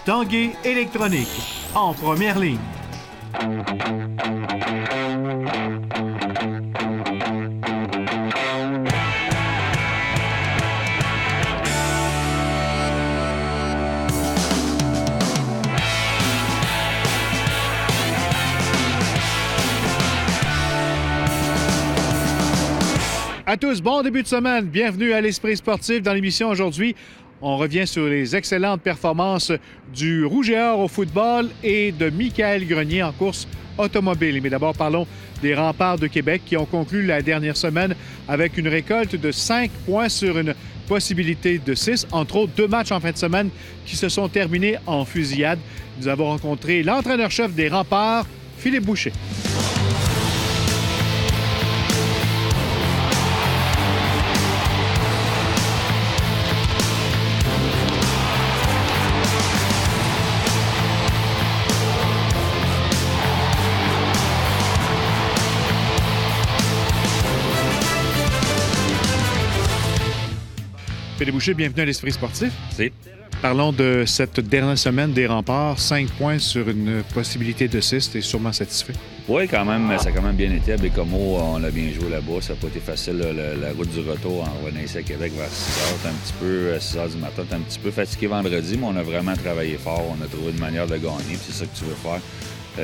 Tanguay électronique, en première ligne. À tous, bon début de semaine. Bienvenue à l'Esprit sportif. Dans l'émission aujourd'hui, on revient sur les excellentes performances du Rouge et Or au football et de Michael Grenier en course automobile. Mais d'abord, parlons des Remparts de Québec qui ont conclu la dernière semaine avec une récolte de 5 points sur une possibilité de 6. Entre autres, 2 matchs en fin de semaine qui se sont terminés en fusillade. Nous avons rencontré l'entraîneur-chef des Remparts, Philippe Boucher. Philippe Boucher, bienvenue à l'Esprit sportif. Merci. Parlons de cette dernière semaine des Remparts. 5 points sur une possibilité de 6. Tu es sûrement satisfait? Oui, quand même. Ça a quand même bien été. À Bécomo, on a bien joué là-bas. Ça n'a pas été facile. La route du retour en revenant ici à Québec vers 6 heures. T'es un petit peu, à 6 heures du matin, t'es un petit peu fatigué vendredi, mais on a vraiment travaillé fort. On a trouvé une manière de gagner, puis c'est ça que tu veux faire.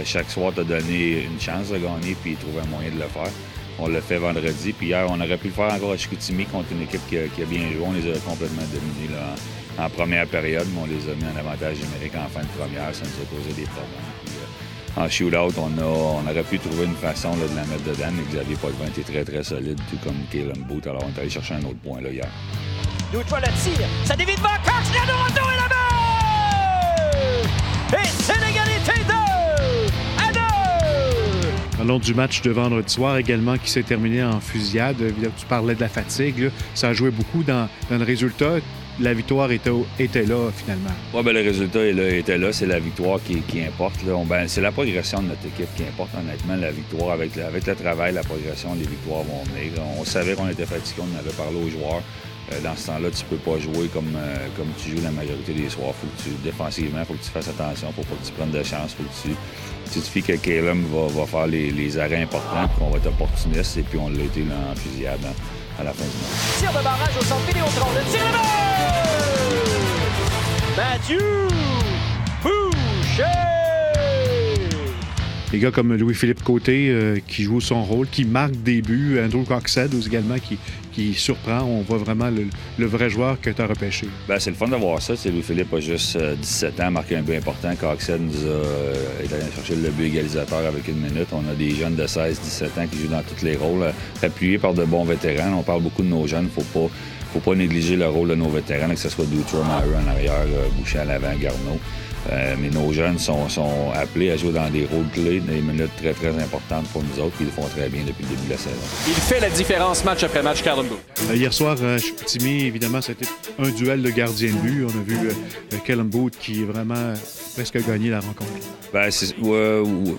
Chaque soir, t'as donné une chance de gagner, puis trouver un moyen de le faire. On l'a fait vendredi, puis hier, on aurait pu le faire encore à Chicoutimi contre une équipe qui a bien joué. On les a complètement dominés là, en première période, mais on les a mis en avantage numérique en fin de première. Ça nous a causé des problèmes. Puis, en shootout, on aurait pu trouver une façon là, de la mettre dedans, mais Xavier Potvin était très, très solide, tout comme Caleb Booth. Alors, on est allé chercher un autre point là, hier. Dutra le tire, ça dévie devant, Cox, il y a de retour et la balle! Et c'est l'égalité 2 à 2! Parlons du match de vendredi soir également qui s'est terminé en fusillade. Tu parlais de la fatigue. Là. Ça a joué beaucoup dans le résultat. La victoire était là, finalement. Oui, bien, le résultat était là. C'est la victoire qui importe. Là. C'est la progression de notre équipe qui importe, honnêtement. La victoire, avec le travail, la progression, les victoires vont venir. On savait qu'on était fatigué, on en avait parlé aux joueurs. Dans ce temps-là, tu peux pas jouer comme tu joues la majorité des soirs. Défensivement, il faut que tu fasses attention. Il faut pas que tu prennes de chance. Il faut que tu te fies que Caleb va faire les arrêts importants, puis qu'on va être opportuniste. Et puis on l'a été là, en fusillade à la fin du match. Tir de barrage au centre Vidéotron. Le tir de Mathieu Boucher! Les gars comme Louis-Philippe Côté qui joue son rôle, qui marque des buts. Andrew Coxhead également qui surprend. On voit vraiment le vrai joueur que tu as repêché. Bien, c'est le fun de voir ça. Louis-Philippe a juste 17 ans, marqué un but important. Coxhead nous est allé chercher le but égalisateur avec 1 minute. On a des jeunes de 16-17 ans qui jouent dans tous les rôles, appuyés par de bons vétérans. On parle beaucoup de nos jeunes. Faut pas négliger le rôle de nos vétérans, que ce soit Dutra, Maher en arrière, Boucher à l'avant, Garneau. Mais nos jeunes sont appelés à jouer dans des rôles clés, des minutes très, très importantes pour nous autres, puis ils le font très bien depuis le début de la saison. Il fait la différence match après match, Caleb Booth. Hier soir, à Chicoutimi, évidemment, c'était un duel de gardien de but. On a vu Caleb Booth qui a vraiment presque gagné la rencontre. Ben,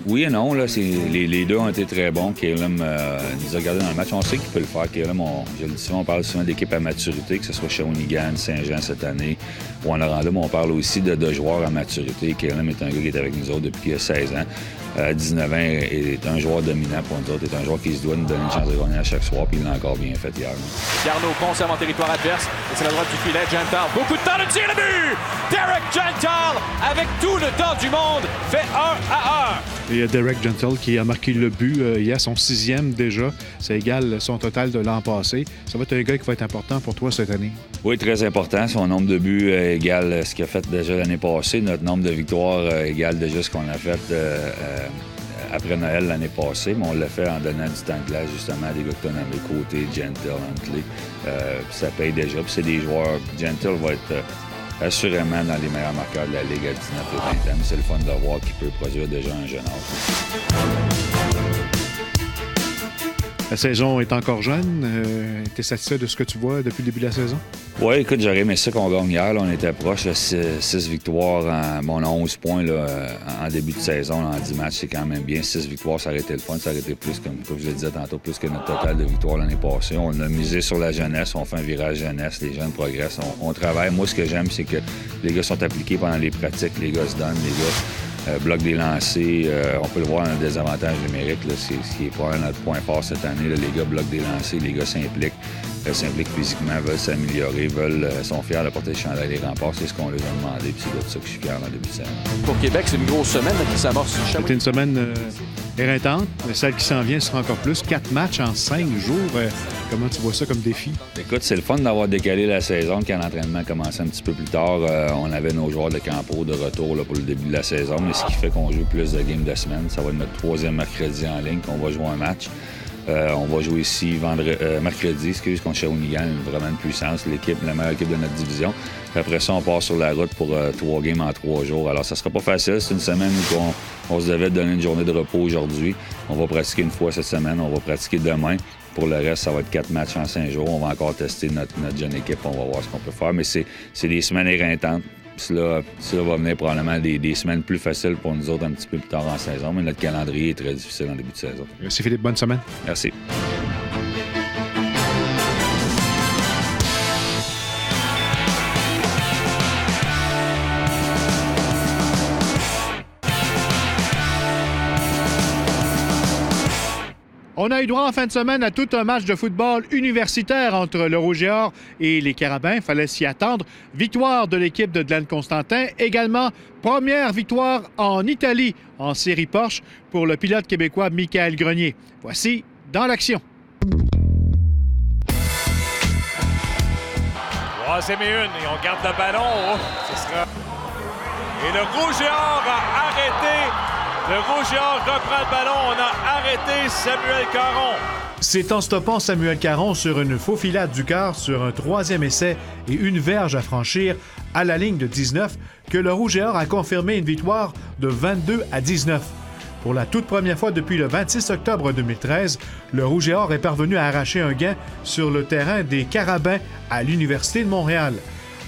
oui et non. Là, les deux ont été très bons. Caleb nous a gardé dans le match. On sait qu'il peut le faire. Caleb, je le dis souvent, on parle souvent d'équipe à maturité, que ce soit Shawinigan, Saint-Jean cette année, ou en Orlando, mais on parle aussi de joueurs à maturité. Caleb est un gars qui est avec nous autres depuis 16 ans. 19 ans, est un joueur dominant pour nous autres. Il est un joueur qui se doit nous donner une chance de gagner à chaque soir, puis il l'a encore bien fait hier. Garneau conserve en territoire adverse. Et c'est la droite du filet. Gental. Beaucoup de temps de tir, le but! Derek Gental, avec tout le temps du monde, fait 1-1. Et il y a Derek Gentle qui a marqué le but hier, son 6e déjà. Ça égale son total de l'an passé. Ça va être un gars qui va être important pour toi cette année. Oui, très important. Son nombre de buts égale ce qu'il a fait déjà l'année passée. Notre nombre de victoires égale déjà ce qu'on a fait après Noël l'année passée. Mais on l'a fait en donnant du temps de glace justement à des gars que tu as nommés, Côté, Gentle, Huntley. Ça paye déjà. Puis c'est des joueurs. Gentle va être assurément dans les meilleurs marqueurs de la Ligue à 19 et 20 ans. C'est le fun de voir qu'il peut produire déjà un jeune âge. La saison est encore jeune. Tu es satisfait de ce que tu vois depuis le début de la saison? Oui, écoute, j'aurais aimé ça qu'on gagne hier. Là, on était proche. 6 victoires. On a 11 points là, en début de saison. Là, en 10 matchs, c'est quand même bien. 6 victoires, ça aurait été le fun. Ça aurait été plus, comme je le disais tantôt, plus que notre total de victoires l'année passée. On a misé sur la jeunesse. On fait un virage jeunesse. Les jeunes progressent. On travaille. Moi, ce que j'aime, c'est que les gars sont appliqués pendant les pratiques. Les gars se donnent. Les gars bloquent des lancers. On peut le voir dans le désavantage numérique. Là, c'est ce qui est probablement notre point fort cette année. Là. Les gars bloquent des lancers. Les gars s'impliquent. S'impliquent physiquement, veulent s'améliorer, sont fiers de porter le chandail des remparts. C'est ce qu'on leur a demandé, puis c'est de ça que je suis fier en début de saison. Pour Québec, c'est une grosse semaine qui s'amorce. C'était une semaine éreintante, mais celle qui s'en vient sera encore plus. 4 matchs en 5 jours. Comment tu vois ça comme défi? Écoute, c'est le fun d'avoir décalé la saison quand l'entraînement commençait un petit peu plus tard. On avait nos joueurs de campo de retour là, pour le début de la saison, mais ce qui fait qu'on joue plus de games de semaine. Ça va être notre 3e mercredi en ligne qu'on va jouer un match. On va jouer ici mercredi, contre Shawinigan, vraiment une puissance, la meilleure équipe de notre division. Puis après ça, on part sur la route pour 3 games en 3 jours. Alors, ça sera pas facile. C'est une semaine où on se devait donner une journée de repos aujourd'hui. On va pratiquer une fois cette semaine. On va pratiquer demain. Pour le reste, ça va être 4 matchs en 5 jours. On va encore tester notre jeune équipe. On va voir ce qu'on peut faire. Mais c'est des semaines éreintantes. Cela va venir probablement des semaines plus faciles pour nous autres un petit peu plus tard en saison, mais notre calendrier est très difficile en début de saison. Merci Philippe, bonne semaine. Merci. On a eu droit en fin de semaine à tout un match de football universitaire entre le Rouge et Or et les Carabins. Fallait s'y attendre. Victoire de l'équipe de Glenn Constantin. Également, première victoire en Italie en série Porsche pour le pilote québécois Michael Grenier. Voici dans l'action. 3e et 1, et on garde le ballon. Oh, ce sera... Et le Rouge et Or a arrêté. Le Rouge et Or reprend le ballon. On a arrêté Samuel Caron. C'est en stoppant Samuel Caron sur une faufilade du quart sur un 3e essai et une verge à franchir à la ligne de 19 que le Rouge et Or a confirmé une victoire de 22-19. Pour la toute première fois depuis le 26 octobre 2013, le Rouge et Or est parvenu à arracher un gain sur le terrain des Carabins à l'Université de Montréal.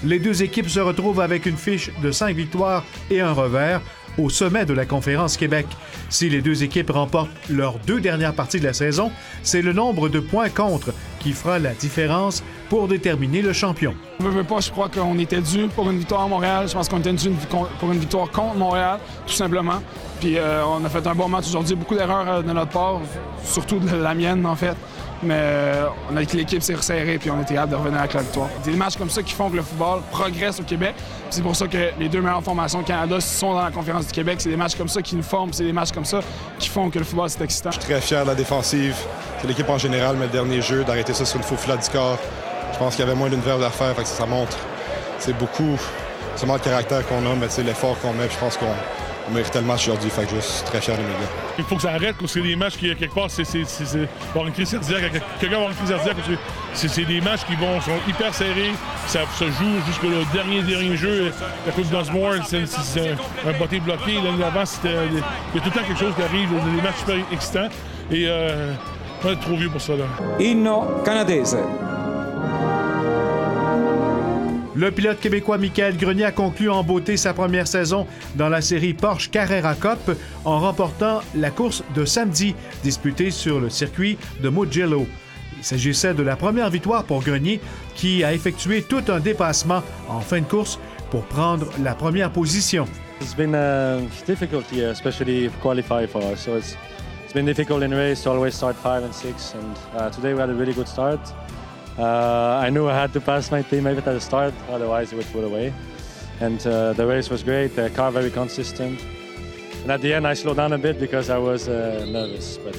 Les deux équipes se retrouvent avec une fiche de 5 victoires et un revers au sommet de la Conférence Québec. Si les deux équipes remportent leurs 2 dernières parties de la saison, c'est le nombre de points contre qui fera la différence pour déterminer le champion. Je crois qu'on était dû pour une victoire à Montréal. Je pense qu'on était dû pour une victoire contre Montréal, tout simplement. Puis on a fait un bon match aujourd'hui. Beaucoup d'erreurs de notre part, surtout de la mienne, en fait. Mais l'équipe s'est resserrée puis on était capable de revenir avec la victoire. C'est des matchs comme ça qui font que le football progresse au Québec. C'est pour ça que les 2 meilleures formations au Canada sont dans la Conférence du Québec. C'est des matchs comme ça qui nous forment, c'est des matchs comme ça qui font que le football, c'est excitant. Je suis très fier de la défensive, de l'équipe en général, mais le dernier jeu, d'arrêter ça sur une faufilade du corps. Je pense qu'il y avait moins d'une verve à faire, fait que ça montre. C'est beaucoup seulement le caractère qu'on a, mais c'est l'effort qu'on met. Je pense qu'on méritait le match aujourd'hui, fait que je suis très fier de mes gars. Il faut que ça arrête, parce que c'est des matchs qui, quelque part, c'est avoir une crise cardiaque. Quelqu'un va avoir une crise cardiaque, c'est des matchs qui sont hyper serrés. Ça se joue jusqu'au dernier jeu. La Coupe d'Osmore, c'est un botté bloqué. L'année d'avant, il y a tout le temps quelque chose qui arrive. Des matchs super excitants. Et on est trop vieux pour ça. Là. Inno canadese. Le pilote québécois Michael Grenier a conclu en beauté sa première saison dans la série Porsche Carrera Cup en remportant la course de samedi disputée sur le circuit de Mugello. Il s'agissait de la première victoire pour Grenier qui a effectué tout un dépassement en fin de course pour prendre la première position. It's been difficult here, especially qualify for us. So it's been difficult in race to always start 5 and 6, and today we had a really good start. I knew I had to pass my teammate at the start, otherwise it would put away. And the race was great, the car very consistent. And at the end I slowed down a bit because I was nervous, but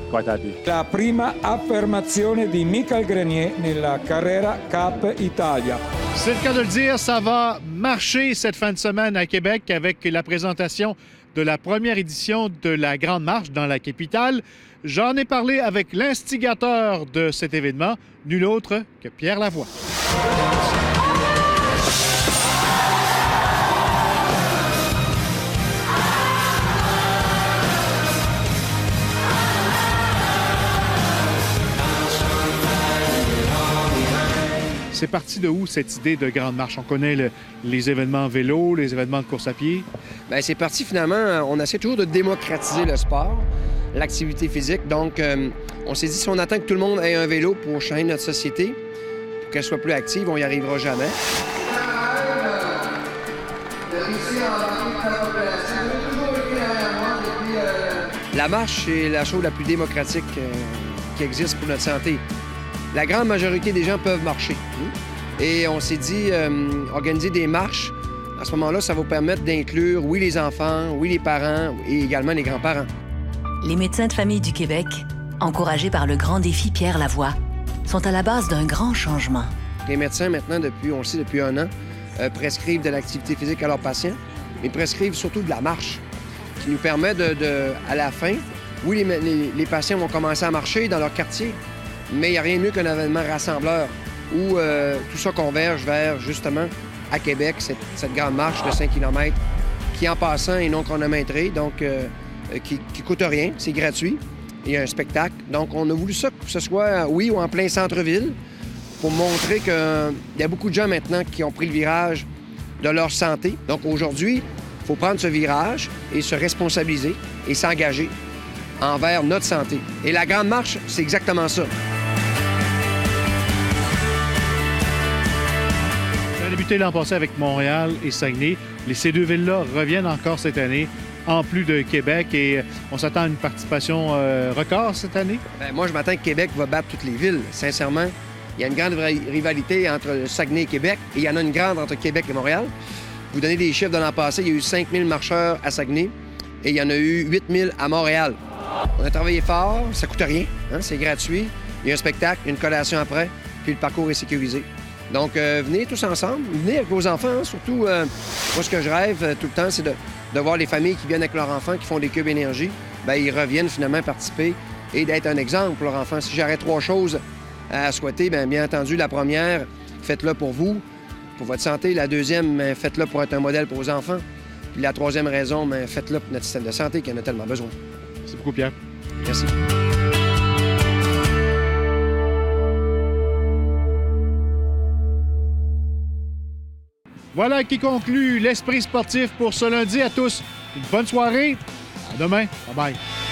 quite happy. La prima affermazione di Michael Grenier nella Carrera Cup Italia. C'est le cas de le dire, ça va marcher cette fin de semaine à Québec avec la présentation de la première édition de la Grande Marche dans la capitale. J'en ai parlé avec l'instigateur de cet événement, nul autre que Pierre Lavoie. C'est parti de où, cette idée de grande marche? On connaît les événements vélo, les événements de course à pied. Bien, c'est parti, finalement, on essaie toujours de démocratiser le sport, l'activité physique. Donc, on s'est dit, si on attend que tout le monde ait un vélo pour changer notre société, pour qu'elle soit plus active, on n'y arrivera jamais. La marche, c'est la chose la plus démocratique qui existe pour notre santé. La grande majorité des gens peuvent marcher. Et on s'est dit, organiser des marches, à ce moment-là, ça va vous permettre d'inclure, oui, les enfants, oui, les parents et également les grands-parents. Les médecins de famille du Québec, encouragés par le grand défi Pierre Lavoie, sont à la base d'un grand changement. Les médecins, maintenant, on le sait depuis 1 an, prescrivent de l'activité physique à leurs patients, mais prescrivent surtout de la marche, qui nous permet à la fin, oui, les patients vont commencer à marcher dans leur quartier, mais il n'y a rien de mieux qu'un événement rassembleur où tout ça converge vers, justement, à Québec, cette grande marche de 5 km qui, en passant, est non chronométrée, donc qui coûte rien, c'est gratuit. Il y a un spectacle. Donc, on a voulu ça que ce soit, oui, ou en plein centre-ville, pour montrer qu'il y a beaucoup de gens maintenant qui ont pris le virage de leur santé. Donc, aujourd'hui, il faut prendre ce virage et se responsabiliser et s'engager envers notre santé. Et la grande marche, c'est exactement ça. Ça a débuté l'an passé avec Montréal et Saguenay. Ces 2 villes-là reviennent encore cette année, en plus de Québec. Et on s'attend à une participation record cette année? Bien, moi, je m'attends que Québec va battre toutes les villes. Sincèrement, il y a une grande rivalité entre Saguenay et Québec, et il y en a une grande entre Québec et Montréal. Vous donnez des chiffres de l'an passé, il y a eu 5 000 marcheurs à Saguenay et il y en a eu 8 000 à Montréal. On a travaillé fort, ça coûte rien, c'est gratuit. Il y a un spectacle, une collation après, puis le parcours est sécurisé. Donc, venez tous ensemble, venez avec vos enfants. Surtout, moi, ce que je rêve tout le temps, c'est de voir les familles qui viennent avec leurs enfants, qui font des cubes énergie. Bien, ils reviennent finalement participer et d'être un exemple pour leurs enfants. Si j'aurais 3 choses à souhaiter, bien entendu, la première, faites-le pour vous, pour votre santé. La deuxième, faites-le pour être un modèle pour vos enfants. Puis la troisième raison, faites-le pour notre système de santé qui en a tellement besoin. Merci beaucoup, Pierre. Merci. Voilà qui conclut l'Esprit sportif pour ce lundi à tous. Une bonne soirée. À demain. Bye-bye.